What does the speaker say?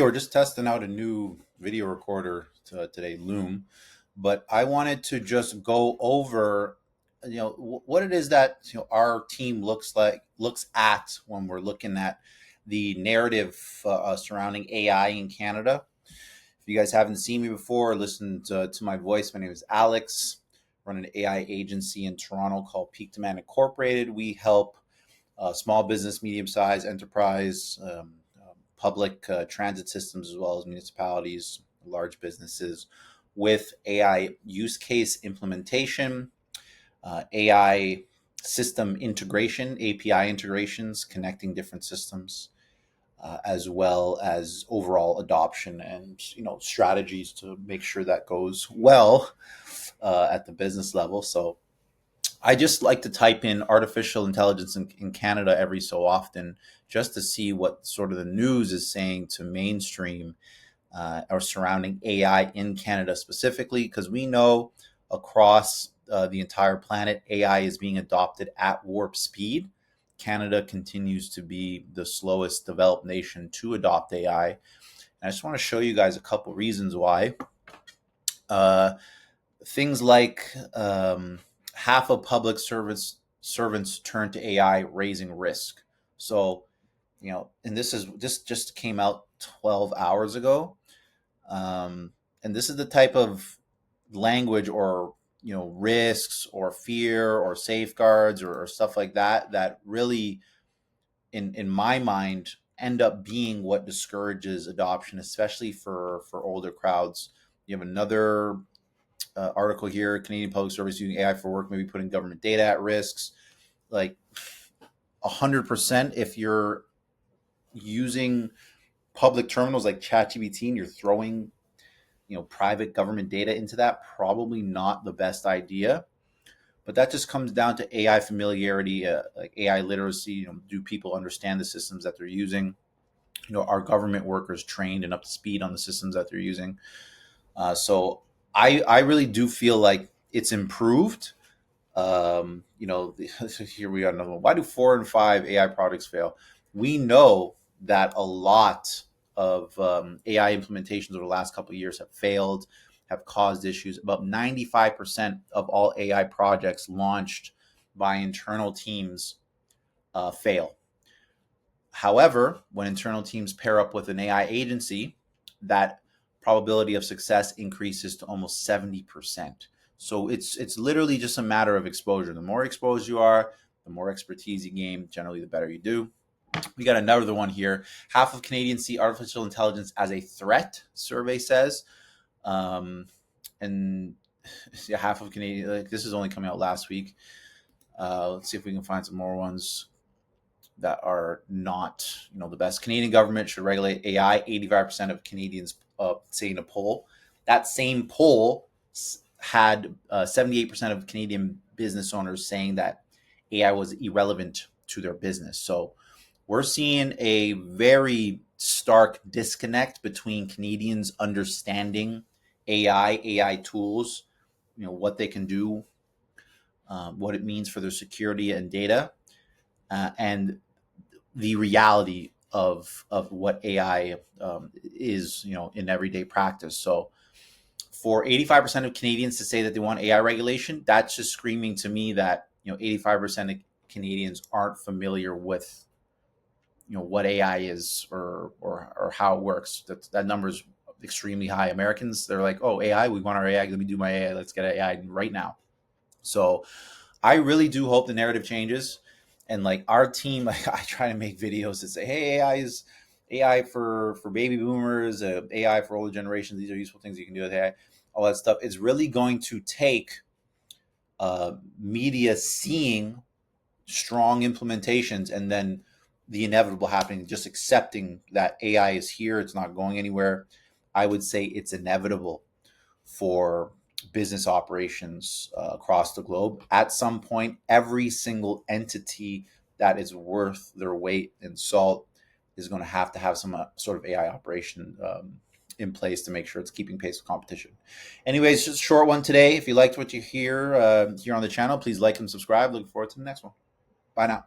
We're just testing out a new video recorder today, Loom, but I wanted to just go over, what it is that our team looks at when we're looking at the narrative surrounding AI in Canada. If you guys haven't seen me before, or listened to my voice, my name is Alex. I run an AI agency in Toronto called Peak Demand Incorporated. We help small business, medium sized enterprise, public transit systems, as well as municipalities, large businesses, with AI use case implementation, AI system integration, API integrations, connecting different systems, as well as overall adoption and strategies to make sure that goes well at the business level. So I just like to type in artificial intelligence in Canada every so often just to see what sort of the news is saying to mainstream or surrounding AI in Canada specifically, because we know across the entire planet, AI is being adopted at warp speed. Canada continues to be the slowest developed nation to adopt AI. And I just want to show you guys a couple reasons why. Uh, Things like half of public servants turn to AI, raising risk. So, and this just came out 12 hours ago, and this is the type of language or risks or fear or safeguards or stuff like that that really, in my mind, end up being what discourages adoption, especially for older crowds. You have another article here: Canadian Public Service using AI for work, maybe putting government data at risks. Like 100%, if you're using public terminals like ChatGPT and you're throwing, private government data into that, probably not the best idea. But that just comes down to AI familiarity, like AI literacy. Do people understand the systems that they're using? Are government workers trained and up to speed on the systems that they're using? So I really do feel like it's improved. Here we got another one. Why do 4 and 5 AI products fail? We know that a lot of AI implementations over the last couple of years have failed, have caused issues. About 95% of all AI projects launched by internal teams fail. However, when internal teams pair up with an AI agency, that probability of success increases to almost 70%. So it's literally just a matter of exposure. The more exposed you are, the more expertise you gain, generally the better you do. We got another one here. Half of Canadians see artificial intelligence as a threat, survey says. And yeah, half of Canadians, like, this is only coming out last week. Let's see if we can find some more ones that are not, the best. Canadian government should regulate AI. 85% of Canadians say in a poll. That same poll had 78% of Canadian business owners saying that AI was irrelevant to their business. So we're seeing a very stark disconnect between Canadians understanding AI tools, what they can do, what it means for their security and data, and the reality of what AI is, in everyday practice. So for 85% of Canadians to say that they want AI regulation, that's just screaming to me that 85% of Canadians aren't familiar with what AI is or how it works. That number is extremely high. Americans, they're like, oh, AI, we want our AI. Let me do my AI. Let's get AI right now. So I really do hope the narrative changes. And like our team, like, I try to make videos that say, hey, AI is AI for baby boomers, AI for older generations. These are useful things you can do with AI, all that stuff. It's really going to take media seeing strong implementations and then the inevitable happening, just accepting that AI is here. It's not going anywhere. I would say it's inevitable for business operations across the globe. At some point, every single entity that is worth their weight in salt is going to have some sort of AI operation in place to make sure it's keeping pace with competition. Anyways, just a short one today. If you liked what you hear here on the channel, please like and subscribe. Looking forward to the next one. Bye now.